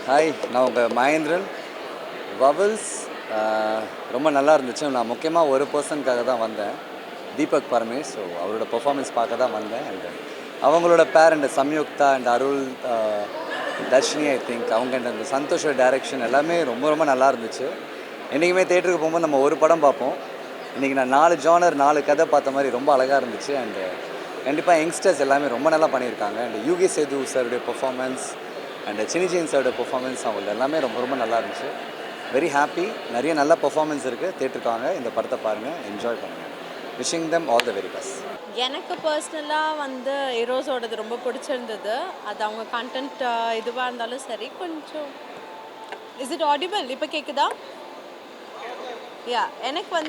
Hi, நான் உங்கள் Mahendran. Vowels ரொம்ப நல்லா இருந்துச்சு. நான் முக்கியமாக ஒரு பர்சனுக்காக தான் வந்தேன், தீபக் பரமேஷ். ஸோ அவரோட பெர்ஃபார்மன்ஸ் பார்க்க தான் வந்தேன். அண்ட் அவங்களோட பேர் Samyuktha and Arul, Dharshini, I think அவங்க அந்த சந்தோஷோட டைரக்ஷன் எல்லாமே ரொம்ப ரொம்ப நல்லா இருந்துச்சு. என்றைக்குமே தேட்டருக்கு போகும்போது நம்ம ஒரு படம் பார்ப்போம். இன்றைக்கி நான் 4 ஜானர் 4 கதை பார்த்த மாதிரி ரொம்ப அழகாக இருந்துச்சு. அண்டு கண்டிப்பாக யங்ஸ்டர்ஸ் எல்லாமே ரொம்ப நல்லா பண்ணியிருக்காங்க. அண்ட் யூகி சேது சாருடைய பெர்ஃபார்மன்ஸ் அண்ட் சினிஜெயின் சாரோட பெர்ஃபார்மன்ஸ் அவங்கள எல்லாமே ரொம்ப ரொம்ப நல்லா இருந்துச்சு. Very happy. நிறைய நல்ல பெர்ஃபார்மன்ஸ் இருக்குது. தேட்டருக்காங்க இந்த படத்தை பாருங்கள், என்ஜாய் பண்ணுங்கள். Wishing them all the very best. எனக்கு பர்சனலாக ஹீரோஸோடது ரொம்ப பிடிச்சிருந்தது. அது அவங்க கண்டென்ட் இதுவாக இருந்தாலும் சரி. கொஞ்சம் இஸ் இட் ஆடிபிள்? இப்போ கேட்குதா? யா, எனக்கு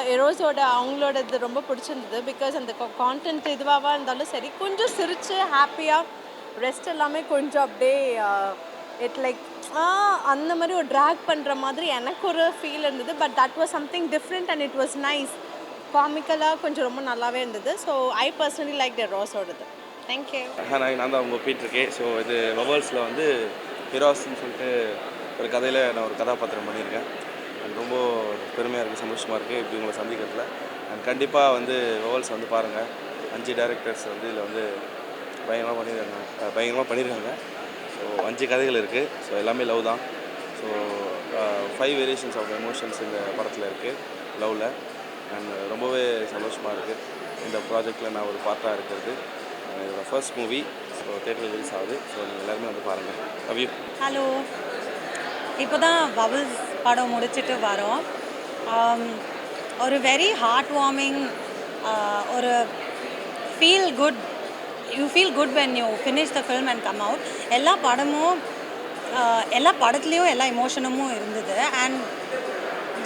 ஹீரோஸோட அவங்களோடது ரொம்ப பிடிச்சிருந்தது. பிகாஸ் அந்த கான்டென்ட் இதுவாக இருந்தாலும் சரி, கொஞ்சம் சிரித்து ஹாப்பியாக ரெஸ்ட் எல்லாமே கொஞ்சம் அப்படியே இட் லைக் அந்த மாதிரி ஒரு ட்ராக் பண்ணுற மாதிரி எனக்கு ஒரு ஃபீல் இருந்தது. But that was something different and it was nice. காமிக்கலாக கொஞ்சம் ரொம்ப நல்லாவே இருந்தது. So I personally like the ரோஸோடது. தேங்க்யூ. நான் தான் அவங்க போயிட்டுருக்கேன். ஸோ இது வவல்ஸில் ஹிராஸ்ன்னு சொல்லிட்டு ஒரு கதையில் நான் ஒரு கதாபாத்திரம் பண்ணியிருக்கேன். அது ரொம்ப பெருமையாக இருக்குது, சந்தோஷமாக இருக்குது இப்படி உங்களை சந்திக்கிறதுல. அண்ட் கண்டிப்பாக வவல்ஸ் பாருங்கள். 5 டேரக்டர்ஸ் இதில் பயங்கரமாக பண்ணியிருக்காங்க. ஸோ 5 கதைகள் இருக்குது. ஸோ எல்லாமே லவ் தான். ஸோ 5 வேரியேஷன்ஸ் ஆஃப் எமோஷன்ஸ் இந்த படத்தில் இருக்குது லவ்வில். அண்ட் ரொம்பவே சந்தோஷமாக இருக்குது இந்த ப்ராஜெக்டில் நான் ஒரு பார்ட்டாக இருக்கிறது. இதோட ஃபர்ஸ்ட் மூவி. ஸோ தேட்டரில் ரிலீஸ் ஆகுது. ஸோ நீங்கள் எல்லாருமே பாருங்கள். Love you. ஹலோ, இப்போ தான் வவல்ஸ் படம் முடிச்சுட்டு வரோம். ஒரு வெரி ஹார்ட் வார்மிங், ஒரு feel good, you feel good when you finish the film and come out. எல்லா படத்துலேயும் எல்லா எமோஷனுமும் இருந்தது. And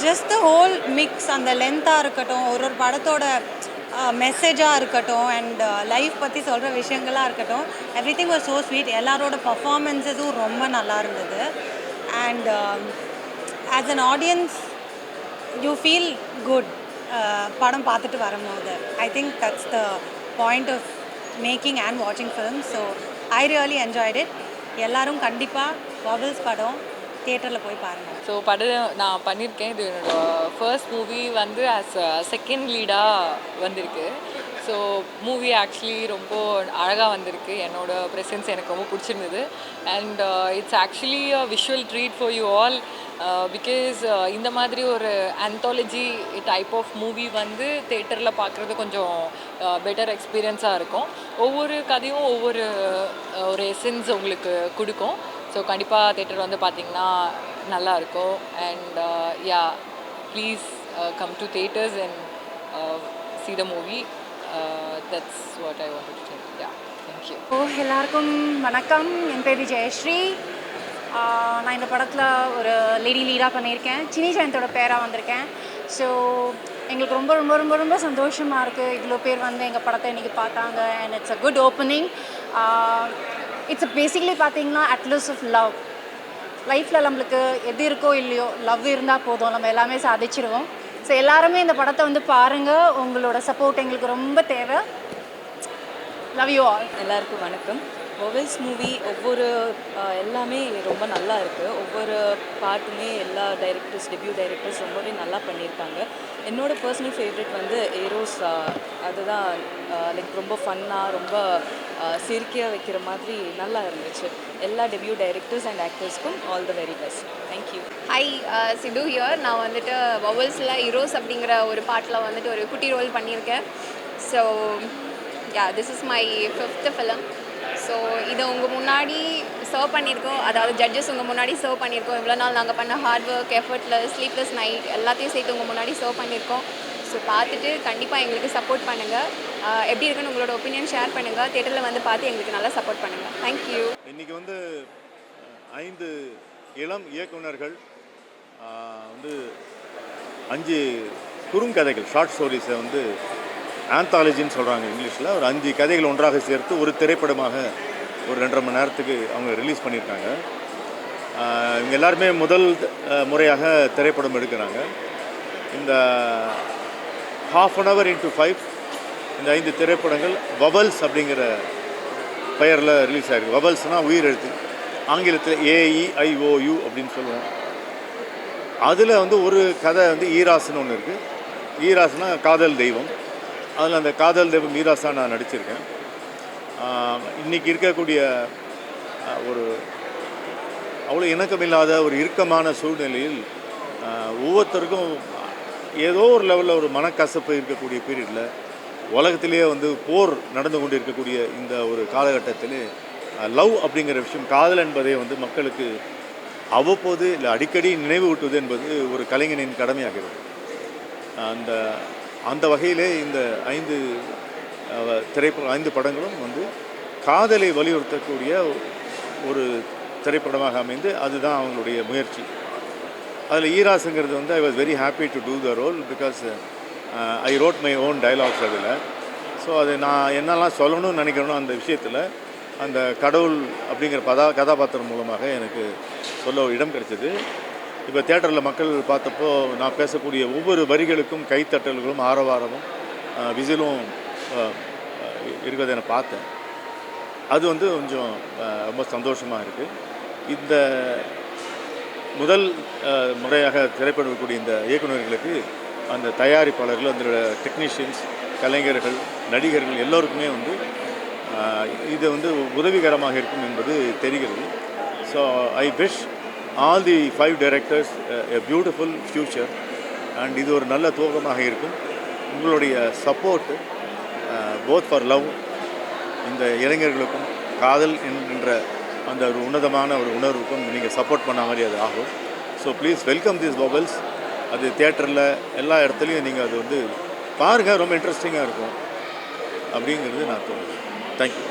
just the whole mix, அந்த லென்த்தாக இருக்கட்டும், ஒரு படத்தோட மெசேஜாக இருக்கட்டும், அண்ட் லைஃப் பற்றி சொல்கிற விஷயங்களாக இருக்கட்டும், everything was so sweet. எல்லாரோட பர்ஃபார்மன்ஸஸும் ரொம்ப நல்லா இருந்தது. And as an audience you feel good படம் பார்த்துட்டு வரும்போது. I think that's the point of making and வாட்சிங் film. So I really enjoyed it. எல்லோரும் கண்டிப்பாக வவல்ஸ் படம் தியேட்டரில் போய் பாருங்கள். ஸோ படம் நான் பண்ணியிருக்கேன். இது என்னோடய ஃபர்ஸ்ட் மூவி ஆஸ் செகண்ட் லீடாக வந்திருக்கு. ஸோ மூவி ஆக்சுவலி ரொம்ப அழகாக வந்திருக்கு. என்னோடய ப்ரெசன்ஸ் எனக்கு ரொம்ப பிடிச்சிருந்தது. And it's actually a visual treat for you all. Because இந்த மாதிரி ஒரு ஆந்தாலஜி டைப் ஆஃப் மூவி தேட்டரில் பார்க்குறது கொஞ்சம் பெட்டர் எக்ஸ்பீரியன்ஸாக இருக்கும். ஒவ்வொரு கதையும் ஒவ்வொரு ஒரு எசன்ஸ் உங்களுக்கு கொடுக்கும். ஸோ கண்டிப்பாக தேட்டர் பார்த்தீங்கன்னா நல்லாயிருக்கும். And yeah, please come to theatres and see the movie. That's what I wanted to say. Yeah, thank you. எல்லாருக்கும் வணக்கம். என் பேர் ஜெயஸ்ரீ. நான் இந்த படத்தில் ஒரு லேடி லீடாக பண்ணியிருக்கேன். சினி ஜெயந்தோட பேராக வந்திருக்கேன். ஸோ எங்களுக்கு ரொம்ப ரொம்ப ரொம்ப ரொம்ப சந்தோஷமாக இருக்குது. இவ்வளோ பேர் எங்கள் படத்தை இன்றைக்கி பார்த்தாங்க. And it's a good opening. It's basically பார்த்தீங்கன்னா அட்லஸ் ஆஃப் லவ். லைஃப்பில் நம்மளுக்கு எது இருக்கோ இல்லையோ, லவ் இருந்தால் போதும், நம்ம எல்லாமே சாதிச்சிடுவோம். ஸோ எல்லாருமே இந்த படத்தை பாருங்கள். உங்களோட சப்போர்ட் எங்களுக்கு ரொம்ப தேவை. Love you all. எல்லாருக்கும் வணக்கம். வவல்ஸ் மூவி எல்லாமே ரொம்ப நல்லா இருக்குது. ஒவ்வொரு பார்ட்டுமே எல்லா டைரக்டர்ஸ், டெபியூ டைரக்டர்ஸ் ரொம்பவே நல்லா பண்ணியிருக்காங்க. என்னோடய பர்சனல் ஃபேவரட் ஏரோஸ். அதுதான் லைக் ரொம்ப ஃபன்னாக, ரொம்ப சிரிக்க வைக்கிற மாதிரி நல்லா இருந்துச்சு. எல்லா டெபியூ டைரக்டர்ஸ் அண்ட் ஆக்டர்ஸ்க்கும் all the very best. Thank you. Hi, Sidhu here. நான் வவல்ஸில் ஹீரோஸ் அப்படிங்கிற ஒரு பாட்டில் ஒரு குட்டி ரோல் பண்ணியிருக்கேன். So yeah, this is my 5th film. So இதை உங்கள் முன்னாடி சர்வ் பண்ணியிருக்கோம். அதாவது ஜட்ஜஸ் உங்கள் முன்னாடி சர்வ் பண்ணியிருக்கோம். இவ்வளோ நாள் நாங்கள் பண்ண hard work, effortless, sleepless night எல்லாத்தையும் சேர்த்து உங்கள் முன்னாடி சர்வ் பண்ணியிருக்கோம். ஸோ பார்த்துட்டு கண்டிப்பாக எங்களுக்கு சப்போர்ட் பண்ணுங்கள். எப்படி இருக்குன்னு உங்களோட ஒப்பீனியன் ஷேர் பண்ணுங்கள். தியேட்டரில் பார்த்து எங்களுக்கு நல்லா சப்போர்ட் பண்ணுங்கள். தேங்க்யூ. இன்றைக்கி 5 இளம் இயக்குநர்கள் 5 குறுங்கதைகள், ஷார்ட் ஸ்டோரிஸை ஆந்தாலஜின்னு சொல்கிறாங்க இங்கிலீஷில். ஒரு 5 கதைகள் ஒன்றாக சேர்த்து ஒரு திரைப்படமாக ஒரு 2.5 மணி நேரத்துக்கு அவங்க ரிலீஸ் பண்ணியிருக்காங்க. இவங்க எல்லாருமே முதல் முறையாக திரைப்படம் எடுக்கிறாங்க. இந்த ½ an hour into 5 இந்த 5 திரைப்படங்கள் வவல்ஸ் அப்படிங்கிற பெயரில் ரிலீஸ் ஆகிருக்கு. வவல்ஸ்னால் உயிர் எழுத்து. ஆங்கிலத்தில் AEIOU அப்படின்னு சொல்லுவோம். அதில் வந்து ஒரு கதை வந்து ஈராஸ்னு ஒன்று இருக்குது. ஈராஸ்னா காதல் தெய்வம். அதில் அந்த காதல் தெய்வம் ஈராஸாக நான் நடிச்சிருக்கேன். இன்றைக்கி இருக்கக்கூடிய ஒரு அவ்வளோ இணக்கமில்லாத ஒரு இறுக்கமான சூழ்நிலையில் ஒவ்வொருத்தருக்கும் ஏதோ ஒரு லெவலில் ஒரு மனக்கசப்பு இருக்கக்கூடிய பீரியடில் உலகத்திலேயே வந்து போர் நடந்து கொண்டு இருக்கக்கூடிய இந்த ஒரு காலகட்டத்தில் லவ் அப்படிங்கிற விஷயம், காதல் என்பதை வந்து மக்களுக்கு அவ்வப்போது இல்லை அடிக்கடி நினைவூட்டுவது என்பது ஒரு கலைஞனின் கடமையாகிறது. அந்த வகையிலே இந்த 5 படங்களும் வந்து காதலை வலியுறுத்தக்கூடிய ஒரு திரைப்படமாக அமைந்து அதுதான் அவங்களுடைய முயற்சி. அதில் ஈராஸுங்கிறது வந்து I was very happy to do the role because I wrote my own dialogues அதில். ஸோ அது நான் என்னெல்லாம் சொல்லணும்னு நினைக்கிறேனோ அந்த விஷயத்தில் அந்த கடவுள் அப்படிங்கிற கதாபாத்திரம் மூலமாக எனக்கு சொல்ல இடம் கிடைச்சது. இப்போ தியேட்டரில் மக்கள் பார்த்தப்போ நான் பேசக்கூடிய ஒவ்வொரு வரிகளுக்கும் கைத்தட்டல்களும் ஆரவாரமும் விசிலும் இருக்கிறத நான் பார்த்தேன். அது வந்து கொஞ்சம் ரொம்ப சந்தோஷமாக இருக்குது. இந்த முதல் முறையாக திரைப்படம் இருக்கக்கூடிய இந்த இயக்குநர்களுக்கு, அந்த தயாரிப்பாளர்கள், அதோட டெக்னீஷியன்ஸ், கலைஞர்கள், நடிகர்கள் எல்லோருக்குமே வந்து இது வந்து உதவிகரமாக இருக்கும் என்பது தெரிகிறது. So I wish all the 5 directors a beautiful future and இது ஒரு நல்ல துவக்கமாக இருக்கும். உங்களுடைய சப்போர்ட் போத் ஃபார் லவ், இந்த இளைஞர்களுக்கும் காதல் என்கின்ற அந்த ஒரு உன்னதமான ஒரு உணர்வுக்கும் நீங்கள் சப்போர்ட் பண்ண மாதிரி அது ஆகும். So please welcome this bubbles. அது தியேட்டரில் எல்லா இடத்துலையும் நீங்கள் அது வந்து பாருங்கள், ரொம்ப இன்ட்ரெஸ்டிங்காக இருக்கும் அப்படிங்கிறது நான் தோணுது. தேங்க்யூ.